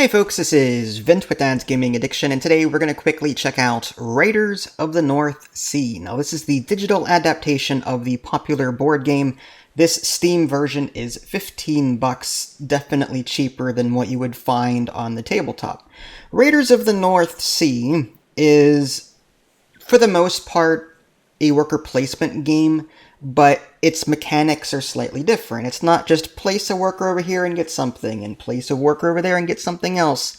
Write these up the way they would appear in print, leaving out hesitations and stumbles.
Hey folks, this is Vint with Dad's Gaming Addiction, and today we're going to quickly check out Raiders of the North Sea. Now this is the digital adaptation of the popular board game. This Steam version is $15, definitely cheaper than what you would find on the tabletop. Raiders of the North Sea is, for the most part, a worker placement game, but its mechanics are slightly different. It's not just place a worker over here and get something, and place a worker over there and get something else.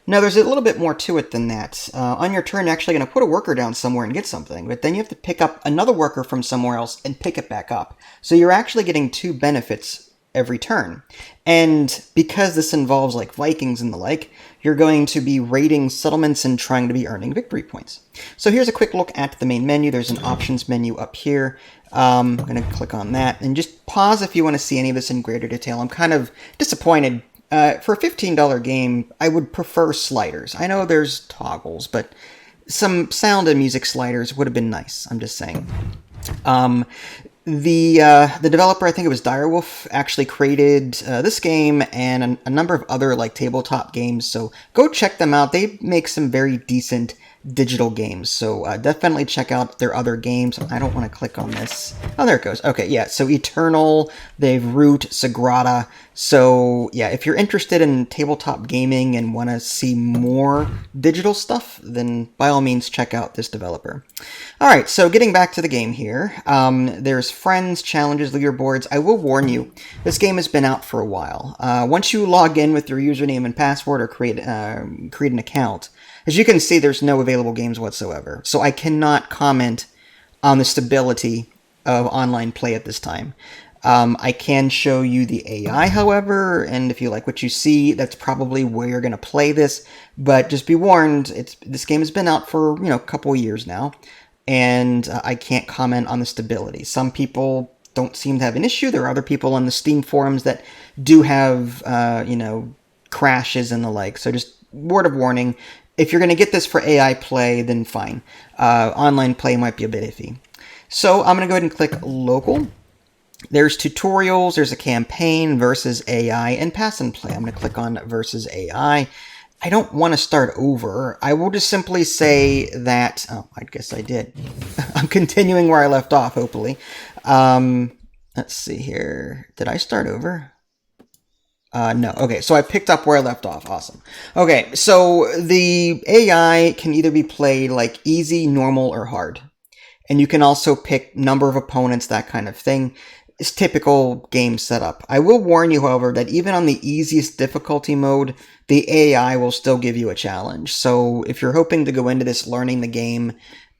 No, there's a little bit more to it than that. On your turn, you're actually going to put a worker down somewhere and get something, but then you have to pick up another worker from somewhere else and pick it back up. So you're actually getting two benefits every turn. And because this involves like Vikings and the like, you're going to be raiding settlements and trying to be earning victory points. So here's a quick look at the main menu. There's an options menu up here. I'm going to click on that and just pause if you want to see any of this in greater detail. I'm kind of disappointed. For a $15 game, I would prefer sliders. I know there's toggles, but some sound and music sliders would have been nice. I'm just saying. The developer, I think it was Direwolf, actually created this game and a number of other like tabletop games. So go check them out. They make some very decent digital games. So definitely check out their other games. I don't want to click on this. Oh, there it goes. Okay, yeah. So Eternal, they've Root, Sagrada. So yeah, if you're interested in tabletop gaming and want to see more digital stuff, then by all means check out this developer. All right, so getting back to the game here, there's friends, challenges, leaderboards. I will warn you, this game has been out for a while. Once you log in with your username and password or create an account, as you can see, there's no available games whatsoever. So I cannot comment on the stability of online play at this time. I can show you the AI, however, and if you like what you see, that's probably where you're going to play this. But just be warned, this game has been out for a couple of years now, and I can't comment on the stability. Some people don't seem to have an issue. There are other people on the Steam forums that do have crashes and the like. So just word of warning. If you're going to get this for AI play, then fine. Online play might be a bit iffy. So I'm going to go ahead and click Local. There's tutorials, there's a campaign, versus AI, and pass and play. I'm going to click on versus AI. I don't want to start over. I will just simply say that... Oh, I guess I did. I'm continuing where I left off, hopefully. Let's see here. Did I start over? No. Okay, so I picked up where I left off. Awesome. Okay, so the AI can either be played like easy, normal, or hard. And you can also pick number of opponents, that kind of thing. It's typical game setup. I will warn you, however, that even on the easiest difficulty mode, the AI will still give you a challenge. So if you're hoping to go into this learning the game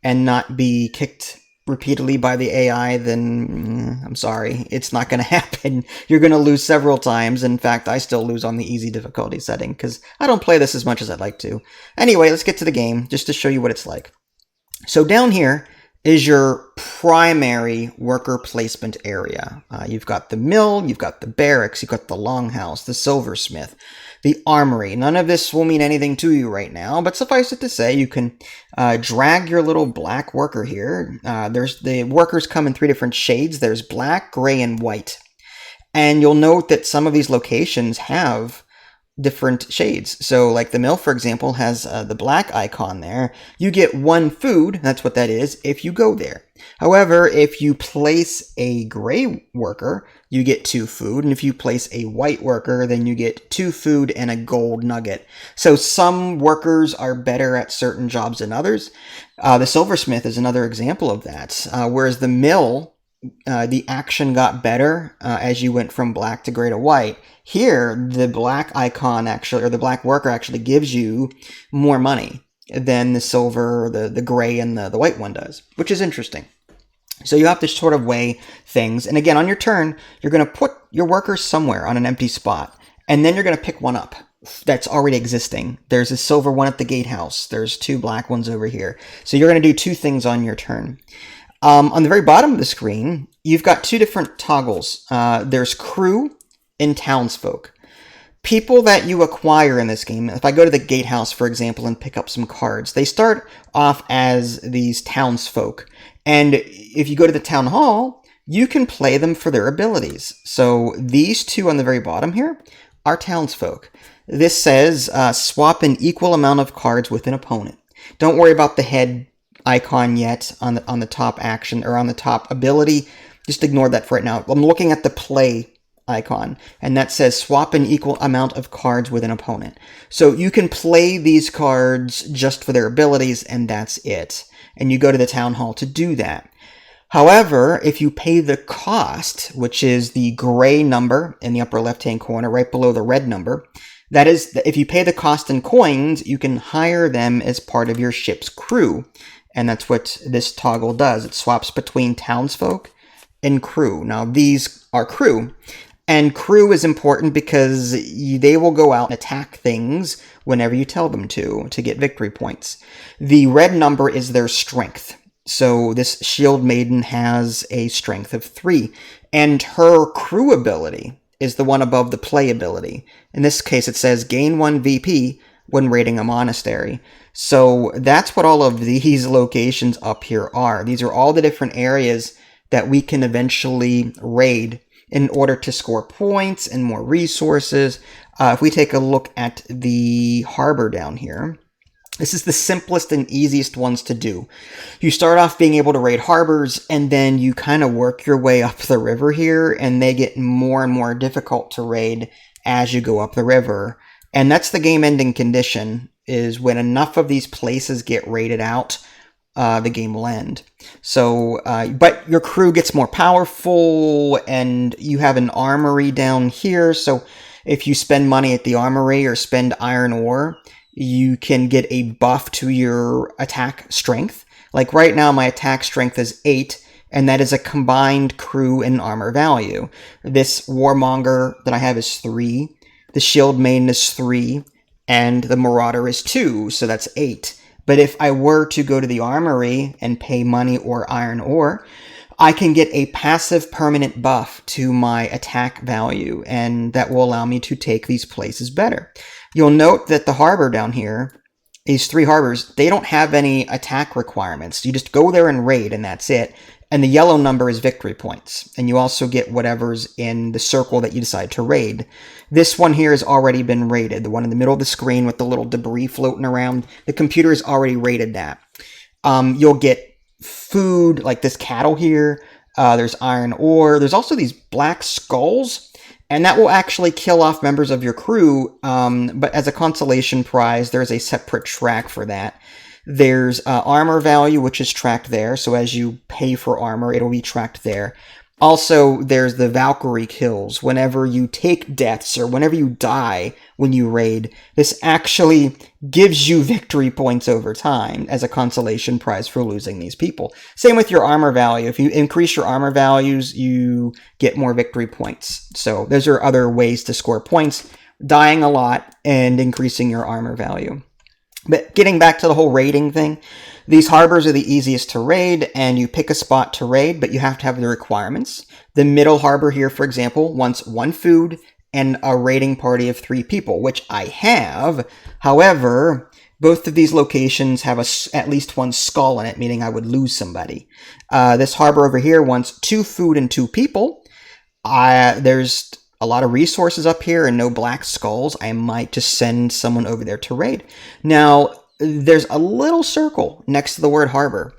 and not be kicked repeatedly by the AI, then I'm sorry, it's not going to happen. You're going to lose several times. In fact, I still lose on the easy difficulty setting because I don't play this as much as I'd like to. Anyway, let's get to the game just to show you what it's like. So down here is your primary worker placement area. You've got the mill, you've got the barracks, you've got the longhouse, the silversmith, the armory. None of this will mean anything to you right now, but suffice it to say, you can drag your little black worker here. The workers come in three different shades. There's black, gray, and white. And you'll note that some of these locations have different shades. So like the mill, for example, has the black icon there. You get one food, that's what that is, if you go there. However, if you place a gray worker, you get 2 food, and if you place a white worker, then you get 2 food and a gold nugget. So some workers are better at certain jobs than others. The silversmith is another example of that, whereas the mill, the action got better as you went from black to gray to white. Here, the black icon actually, or the black worker actually gives you more money than the silver, the gray, and the white one does, which is interesting. So you have to sort of weigh things. And again, on your turn, you're going to put your workers somewhere on an empty spot, and then you're going to pick one up that's already existing. There's a silver one at the gatehouse. There's 2 black ones over here. So you're going to do 2 things on your turn. On the very bottom of the screen, you've got 2 different toggles. There's crew and townsfolk. People that you acquire in this game, if I go to the gatehouse, for example, and pick up some cards, they start off as these townsfolk. And if you go to the town hall, you can play them for their abilities. So these 2 on the very bottom here are townsfolk. This says swap an equal amount of cards with an opponent. Don't worry about the head icon yet on the top action or on the top ability. Just ignore that for right now. I'm looking at the play icon, and that says swap an equal amount of cards with an opponent. So you can play these cards just for their abilities, and that's it. And you go to the town hall to do that. However, if you pay the cost, which is the gray number in the upper left-hand corner, right below the red number, that is, if you pay the cost in coins, you can hire them as part of your ship's crew. And that's what this toggle does. It swaps between townsfolk and crew. Now, these are crew. And crew is important because they will go out and attack things whenever you tell them to get victory points. The red number is their strength. So this Shield Maiden has a strength of 3. And her crew ability is the one above the play ability. In this case, it says gain 1 VP when raiding a monastery. So that's what all of these locations up here are. These are all the different areas that we can eventually raid in order to score points and more resources. If we take a look at the harbor down here, this is the simplest and easiest ones to do. You start off being able to raid harbors, and then you kind of work your way up the river here, and they get more and more difficult to raid as you go up the river. And that's the game-ending condition, is when enough of these places get raided out, the game will end. So, but your crew gets more powerful, and you have an armory down here, so if you spend money at the armory or spend iron ore, you can get a buff to your attack strength. Like right now, my attack strength is 8, and that is a combined crew and armor value. This Warmonger that I have is 3, the Shield Maiden is 3, and the Marauder is 2, so that's 8. But if I were to go to the armory and pay money or iron ore, I can get a passive permanent buff to my attack value, and that will allow me to take these places better. You'll note that the harbor down here, these 3 harbors, they don't have any attack requirements. You just go there and raid, and that's it. And the yellow number is victory points. And you also get whatever's in the circle that you decide to raid. This one here has already been raided. The one in the middle of the screen with the little debris floating around. The computer has already raided that. You'll get food, like this cattle here. There's iron ore. There's also these black skulls. And that will actually kill off members of your crew, but as a consolation prize, there's a separate track for that. There's armor value, which is tracked there, so as you pay for armor, it'll be tracked there. Also, there's the Valkyrie kills. Whenever you take deaths, or whenever you die when you raid, this actually gives you victory points over time as a consolation prize for losing these people. Same with your armor value. If you increase your armor values, you get more victory points. So those are other ways to score points, dying a lot and increasing your armor value. But getting back to the whole raiding thing, these harbors are the easiest to raid, and you pick a spot to raid, but you have to have the requirements. The middle harbor here, for example, wants 1 food and a raiding party of 3 people, which I have. However, both of these locations have at least 1 skull in it, meaning I would lose somebody. This harbor over here wants 2 food and 2 people. There's a lot of resources up here and no black skulls. I might just send someone over there to raid. Now, there's a little circle next to the word harbor,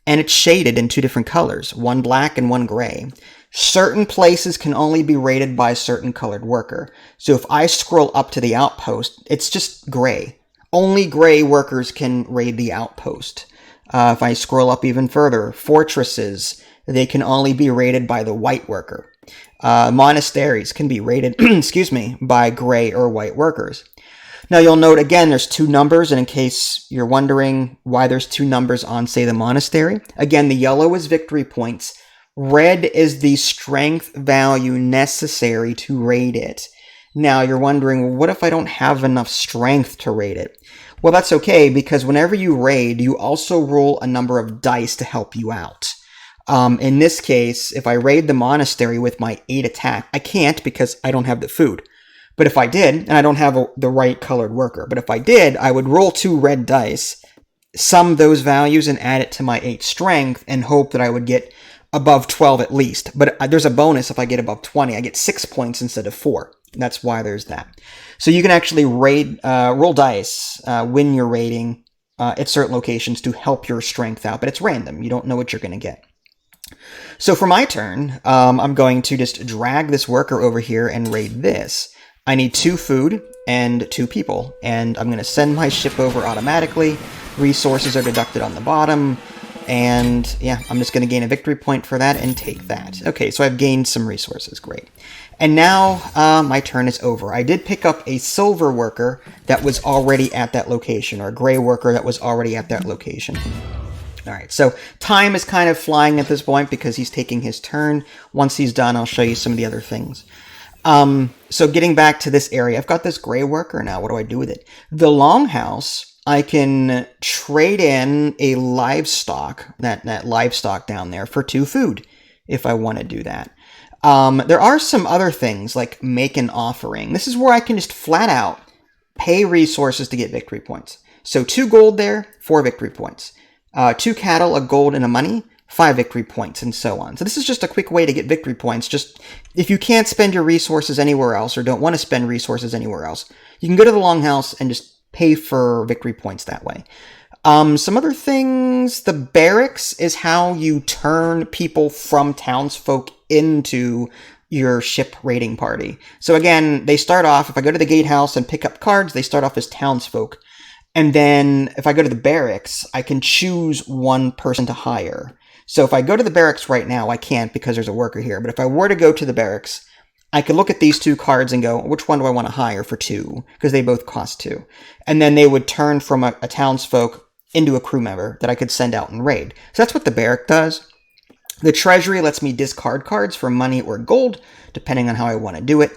and it's shaded in 2 different colors, 1 black and 1 gray. Certain places can only be raided by a certain colored worker. So if I scroll up to the outpost, it's just gray. Only gray workers can raid the outpost. If I scroll up even further, fortresses, they can only be raided by the white worker. Monasteries can be raided, by gray or white workers. Now you'll note again there's 2 numbers, and in case you're wondering why there's 2 numbers on, say, the monastery, again, the yellow is victory points. Red is the strength value necessary to raid it. Now you're wondering, well, what if I don't have enough strength to raid it? Well, that's okay, because whenever you raid, you also roll a number of dice to help you out. In this case, if I raid the monastery with my 8 attack, I can't because I don't have the food. But if I did, and I don't have the right colored worker, but if I did, I would roll 2 red dice, sum those values and add it to my 8 strength, and hope that I would get above 12 at least. But there's a bonus if I get above 20. I get 6 points instead of 4. That's why there's that. So you can actually roll dice when you're raiding at certain locations to help your strength out, but it's random. You don't know what you're going to get. So for my turn, I'm going to just drag this worker over here and raid this. I need 2 food and 2 people, and I'm going to send my ship over automatically. Resources are deducted on the bottom, and yeah, I'm just going to gain a victory point for that and take that. Okay, so I've gained some resources. Great. And now my turn is over. I did pick up a silver worker that was already at that location, or a gray worker that was already at that location. All right, so time is kind of flying at this point because he's taking his turn. Once he's done, I'll show you some of the other things. So getting back to this area, I've got this gray worker now. What do I do with it? The longhouse, I can trade in a livestock, that livestock down there, for 2 food if I want to do that. There are some other things like make an offering. This is where I can just flat out pay resources to get victory points. So 2 gold there, 4 victory points. 2 cattle, a gold, and a money, 5 victory points, and so on. So this is just a quick way to get victory points. Just if you can't spend your resources anywhere else or don't want to spend resources anywhere else, you can go to the longhouse and just pay for victory points that way. Some other things, the barracks is how you turn people from townsfolk into your ship raiding party. So again, they start off, if I go to the gatehouse and pick up cards, they start off as townsfolk. And then if I go to the barracks, I can choose one person to hire. So if I go to the barracks right now, I can't because there's a worker here. But if I were to go to the barracks, I could look at these 2 cards and go, which one do I want to hire for 2? Because they both cost 2. And then they would turn from a townsfolk into a crew member that I could send out and raid. So that's what the barrack does. The treasury lets me discard cards for money or gold, depending on how I want to do it.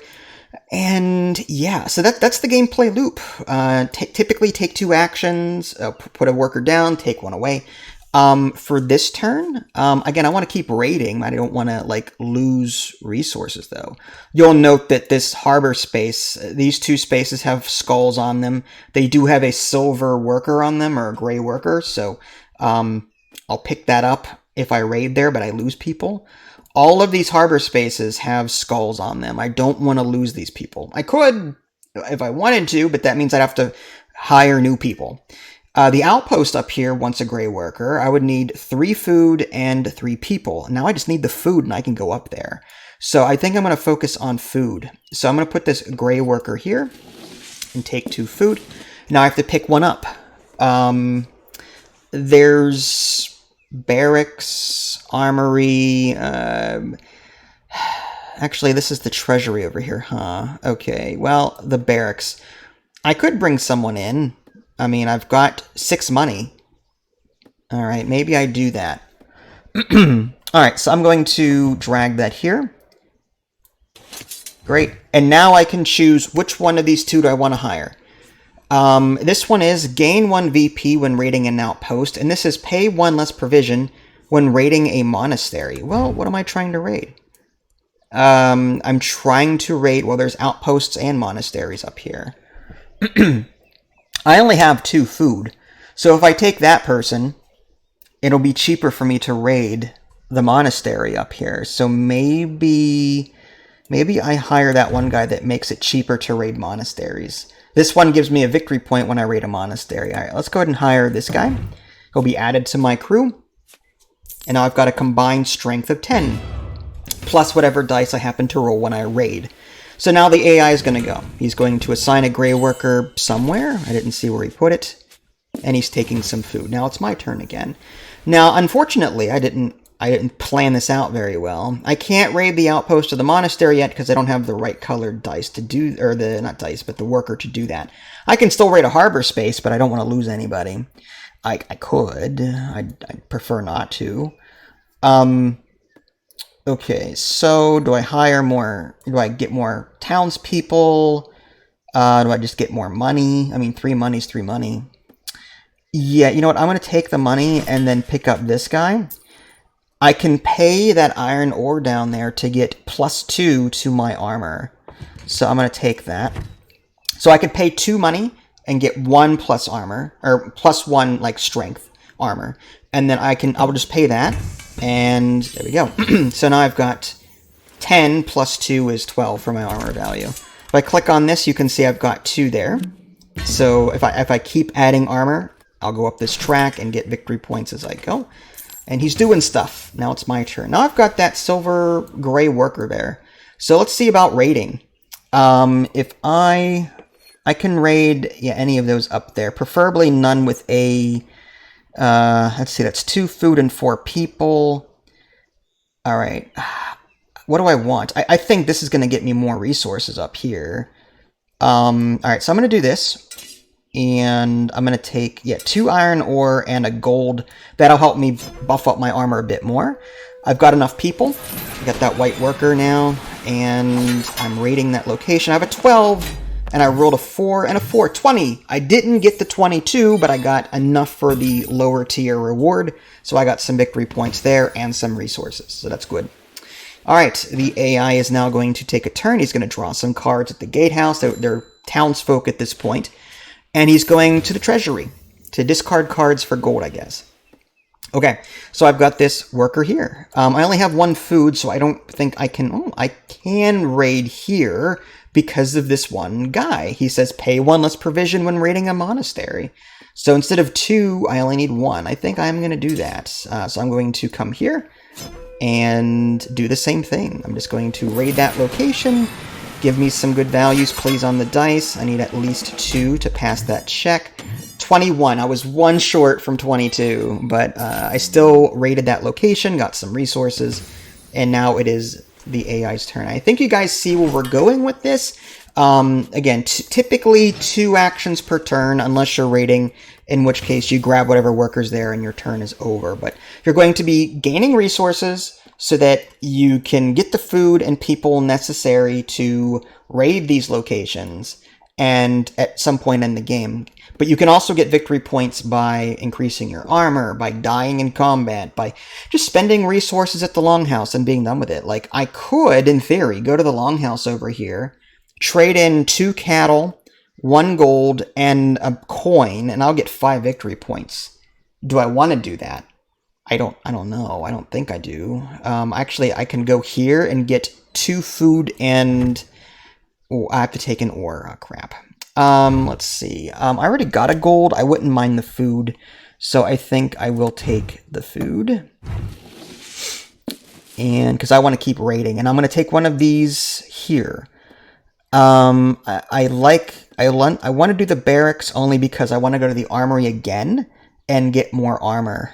And yeah, so that's the gameplay loop. Typically take 2 actions, put a worker down, take 1 away. For this turn, again, I want to keep raiding. I don't want to like lose resources though. You'll note that this harbor space, these 2 spaces have skulls on them. They do have a silver worker on them or a gray worker. So, I'll pick that up if I raid there, but I lose people. All of these harbor spaces have skulls on them. I don't want to lose these people. I could if I wanted to, but that means I'd have to hire new people. The outpost up here wants a gray worker. I would need 3 food and 3 people. Now I just need the food and I can go up there. So I think I'm going to focus on food. So I'm going to put this gray worker here and take 2 food. Now I have to pick one up. There's barracks, armory, actually this is the treasury over here, huh? Okay, well, the barracks. I could bring someone in. I mean, I've got 6 money. Alright, maybe I do that. Alright, so I'm going to drag that here. Great. And now I can choose which one of these 2 do I want to hire. This one is gain 1 VP when raiding an outpost, and this is pay 1 less provision when raiding a monastery. Well, what am I trying to raid? I'm trying to raid, well, there's outposts and monasteries up here. I only have 2 food, so if I take that person, it'll be cheaper for me to raid the monastery up here. So maybe I hire that one guy that makes it cheaper to raid monasteries. This one gives me a victory point when I raid a monastery. All right, let's go ahead and hire this guy. He'll be added to my crew. And now I've got a combined strength of 10, plus whatever dice I happen to roll when I raid. So now the AI is going to go. He's going to assign a gray worker somewhere. I didn't see where he put it. And he's taking some food. Now it's my turn again. Now, unfortunately, I didn't plan this out very well. I can't raid the outpost of the monastery yet because I don't have the right colored dice to do, or not dice, but the worker to do that. I can still raid a harbor space, but I don't want to lose anybody. I could. I'd prefer not to. Okay, so do I hire more? Do I get more townspeople? Do I just get more money? I mean, 3 money's 3 money. Yeah, you know what? I'm going to take the money and then pick up this guy. I can pay that iron ore down there to get +2 to my armor. So I'm going to take that. So I can pay 2 money and get 1 plus armor, or +1 like strength armor. And then I'll just pay that. And there we go. So now I've got 10 plus 2 is 12 for my armor value. If I click on this, you can see I've got 2 there. So if I keep adding armor, I'll go up this track and get victory points as I go. And he's doing stuff. Now it's my turn. Now I've got that silver gray worker there. So let's see about raiding. If I can raid, yeah, any of those up there. Preferably none with a, let's see, that's 2 food and 4 people. All right. What do I want? I think this is going to get me more resources up here. All right, so I'm going to do this. And I'm going to take, 2 iron ore and a gold. That'll help me buff up my armor a bit more. I've got enough people. I got that white worker now. And I'm raiding that location. I have a 12, and I rolled a 4 and a 4. 20. I didn't get the 22, but I got enough for the lower tier reward. So I got some victory points there and some resources. So that's good. All right, the AI is now going to take a turn. He's going to draw some cards at the gatehouse. They're townsfolk at this point. And he's going to the treasury to discard cards for gold, I guess. Okay, so I've got this worker here. I only have 1 food, so I don't think I can... Oh, I can raid here because of this one guy. He says pay 1 less provision when raiding a monastery. So instead of 2, I only need 1. I think I'm going to do that. So I'm going to come here and do the same thing. I'm just going to raid that location. Give me some good values, please, on the dice. I need at least 2 to pass that check. 21. I was 1 short from 22, but I still raided that location, got some resources, and now it is the AI's turn. I think you guys see where we're going with this. Again, typically 2 actions per turn, unless you're raiding, in which case you grab whatever worker's there and your turn is over. But you're going to be gaining resources so that you can get the food and people necessary to raid these locations and at some point in the game. But you can also get victory points by increasing your armor, by dying in combat, by just spending resources at the Longhouse and being done with it. Like, I could, in theory, go to the Longhouse over here, trade in 2 cattle, 1 gold, and a coin, and I'll get 5 victory points. Do I want to do that? I don't know. I don't think I do. Actually, I can go here and get 2 food and... Oh, I have to take an ore. Oh, crap. Let's see. I already got a gold. I wouldn't mind the food. So I think I will take the food. And because I want to keep raiding. And I'm going to take one of these here. I want to do the barracks only because I want to go to the armory again and get more armor.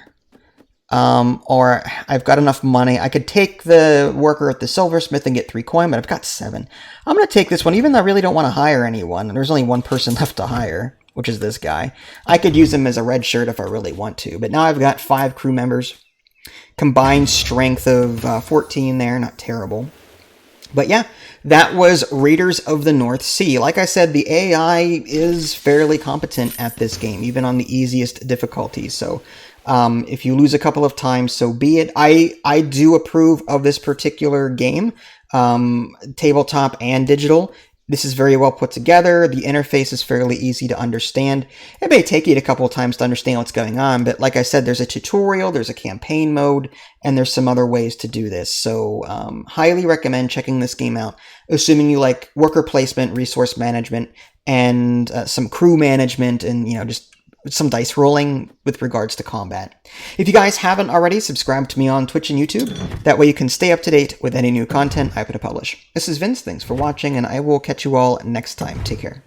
Or I've got enough money. I could take the worker at the silversmith and get 3 coin, but I've got 7. I'm going to take this one, even though I really don't want to hire anyone. There's only 1 person left to hire, which is this guy. I could use him as a red shirt if I really want to, but now I've got 5 crew members. Combined strength of 14 there, not terrible. But yeah, that was Raiders of the North Sea. Like I said, the AI is fairly competent at this game, even on the easiest difficulties. So if you lose a couple of times, so be it. I do approve of this particular game, tabletop and digital. This is very well put together. The interface is fairly easy to understand. It may take you a couple of times to understand what's going on, but like I said, there's a tutorial, there's a campaign mode, and there's some other ways to do this. So highly recommend checking this game out, assuming you like worker placement, resource management, and some crew management, and just some dice rolling with regards to combat. If you guys haven't already, subscribe to me on Twitch and YouTube. That way you can stay up to date with any new content I happen to publish. This is Vince. Thanks for watching, and I will catch you all next time. Take care.